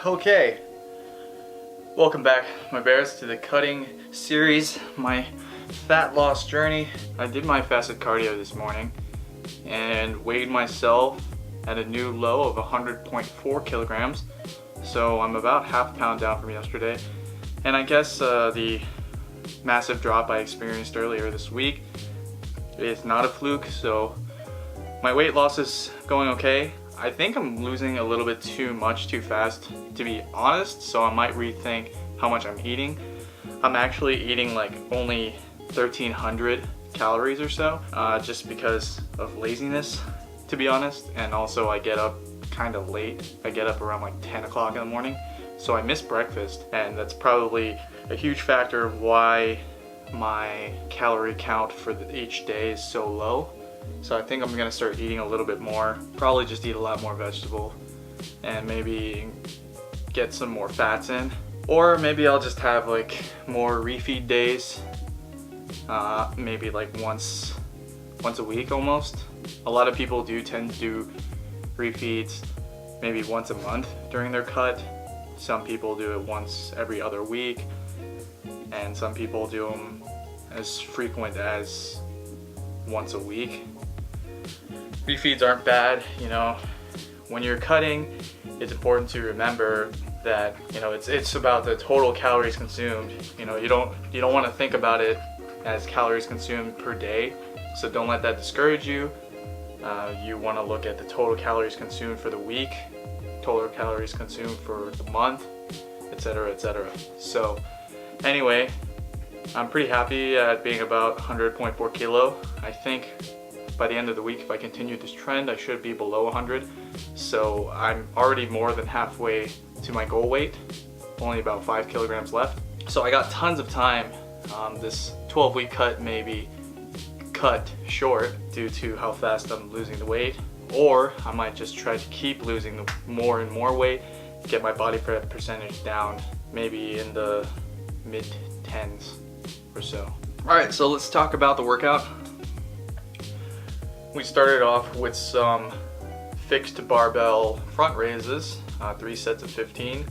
Okay, welcome back, my bears, to the cutting series, my fat loss journey. I did my fasted cardio this morning and weighed myself at a new low of 100.4 kilograms. So I'm about half a pound down from yesterday. And I guess the massive drop I experienced earlier this week is not a fluke, so my weight loss is going okay. I think I'm losing a little bit too much too fast, to be honest, so I might rethink how much I'm eating. I'm actually eating like only 1,300 calories or so, just because of laziness, to be honest, and also I get up kind of late. I get up around like 10 o'clock in the morning, so I miss breakfast, and that's probably a huge factor of why my calorie count for each day is so low. So I think I'm gonna start eating a little bit more, probably just eat a lot more vegetable and maybe get some more fats in, or maybe I'll just have like more refeed days, maybe like once a week almost. A lot of people do tend to do refeeds maybe once a month during their cut. Some people do it once every other week, and some people do them as frequent as once a week. Refeeds aren't bad, you know. When you're cutting, it's important to remember that, you know, it's about the total calories consumed. You know, you don't want to think about it as calories consumed per day, so don't let that discourage you. You want to look at the total calories consumed for the week, total calories consumed for the month, etc., etc. So anyway, I'm pretty happy at being about 100.4 kilo. I think by the end of the week, if I continue this trend, I should be below 100. So I'm already more than halfway to my goal weight, only about 5 kilograms left. So I got tons of time. This 12-week cut may be cut short due to how fast I'm losing the weight, or I might just try to keep losing more and more weight, get my body fat percentage down, maybe in the mid-10s or so. Alright, so let's talk about the workout. We started off with some fixed barbell front raises, 3 sets of 15.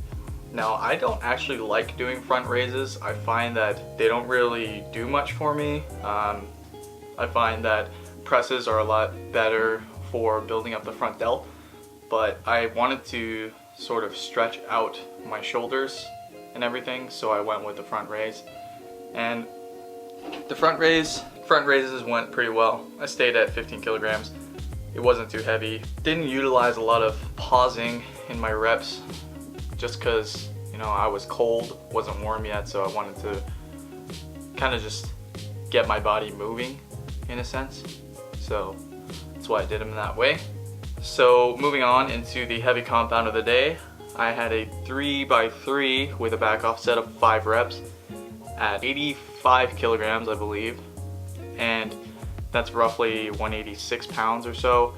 Now, I don't actually like doing front raises. I find that they don't really do much for me. I find that presses are a lot better for building up the front delt, but I wanted to sort of stretch out my shoulders and everything, so I went with the front raise. And the front raises went pretty well. I stayed at 15 kilograms. It wasn't too heavy. Didn't utilize a lot of pausing in my reps just because, you know, I was cold, wasn't warm yet, so I wanted to kind of just get my body moving in a sense. So that's why I did them that way. So moving on into the heavy compound of the day, I had a 3x3 with a back off set of 5 reps at 85 kilograms, I believe, and that's roughly 186 pounds or so.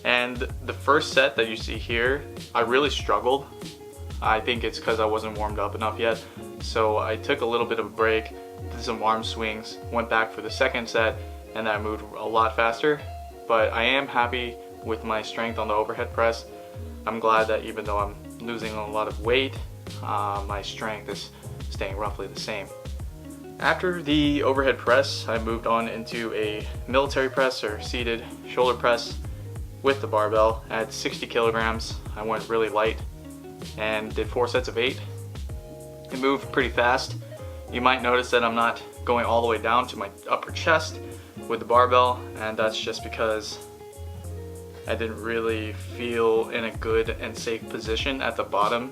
And the first set that you see here, I really struggled. I think it's because I wasn't warmed up enough yet, so I took a little bit of a break, did some arm swings, went back for the second set, and I moved a lot faster. But I am happy with my strength on the overhead press. I'm glad that even though I'm losing a lot of weight, my strength is staying roughly the same. After the overhead press, I moved on into a military press or seated shoulder press with the barbell at 60 kilograms. I went really light and did 4 sets of 8. It moved pretty fast. You might notice that I'm not going all the way down to my upper chest with the barbell, and that's just because I didn't really feel in a good and safe position at the bottom.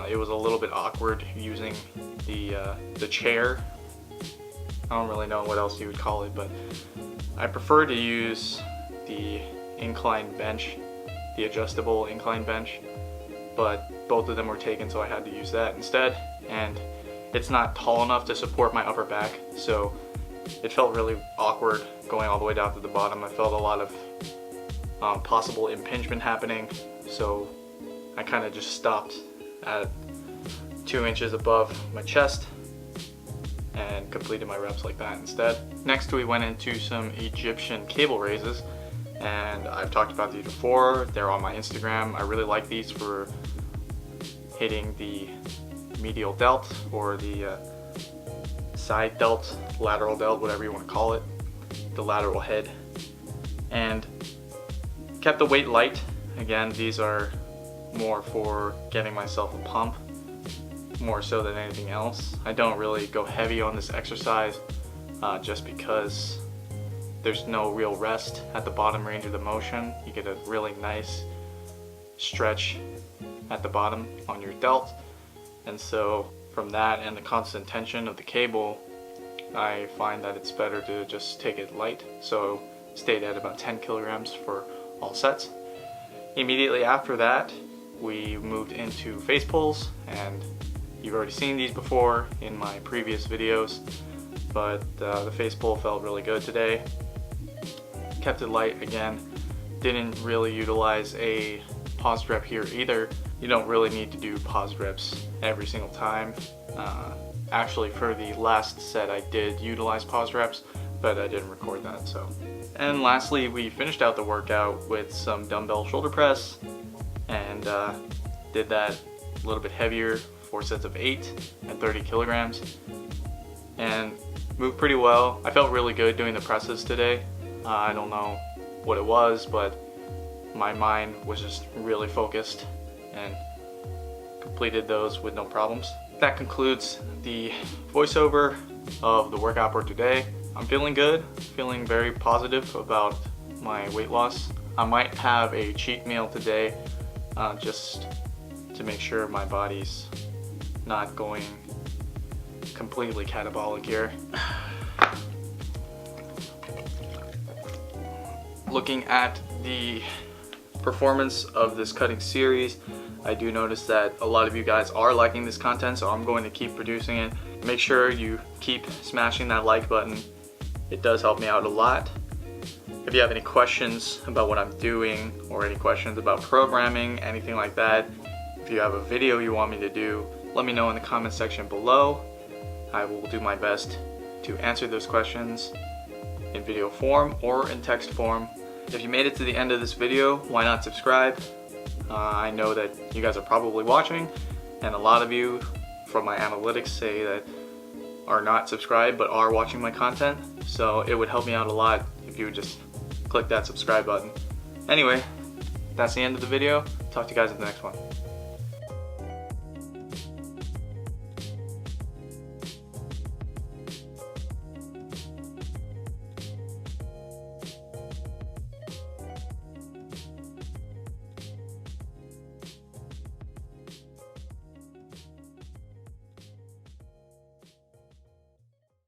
It was a little bit awkward using the chair. I don't really know what else you would call it, but I prefer to use the incline bench, the adjustable incline bench, but both of them were taken, so I had to use that instead. And it's not tall enough to support my upper back, so it felt really awkward going all the way down to the bottom. I felt a lot of possible impingement happening, so I kind of just stopped at 2 inches above my chest and completed my reps like that instead. Next we went into some Egyptian cable raises, and I've talked about these before. They're on my Instagram. I really like these for hitting the medial delt or the side delt, lateral delt, whatever you want to call it, the lateral head, and kept the weight light. Again, these are more for getting myself a pump, more so than anything else. I don't really go heavy on this exercise just because there's no real rest at the bottom range of the motion. You get a really nice stretch at the bottom on your delt, and so from that and the constant tension of the cable, I find that it's better to just take it light. So stayed at about 10 kilograms for all sets. Immediately after that, we moved into face pulls, and you've already seen these before in my previous videos, but the face pull felt really good today. Kept it light again. Didn't really utilize a pause rep here either. You don't really need to do pause reps every single time. Actually, for the last set I did utilize pause reps, but I didn't record that. So. And lastly, we finished out the workout with some dumbbell shoulder press, and did that a little bit heavier, 4 sets of 8 at 30 kilograms, and moved pretty well. I felt really good doing the presses today. I don't know what it was, but my mind was just really focused and completed those with no problems. That concludes the voiceover of the workout for today. I'm feeling good, feeling very positive about my weight loss. I might have a cheat meal today just to make sure my body's not going completely catabolic here. Looking at the performance of this cutting series, I do notice that a lot of you guys are liking this content, so I'm going to keep producing it. Make sure you keep smashing that like button. It does help me out a lot. If you have any questions about what I'm doing, or any questions about programming, anything like that, if you have a video you want me to do, let me know in the comment section below. I will do my best to answer those questions in video form or in text form. If you made it to the end of this video, why not subscribe? I know that you guys are probably watching, and a lot of you from my analytics say that are not subscribed but are watching my content, so it would help me out a lot if you would just click that subscribe button. Anyway, that's the end of the video. Talk to you guys in the next one.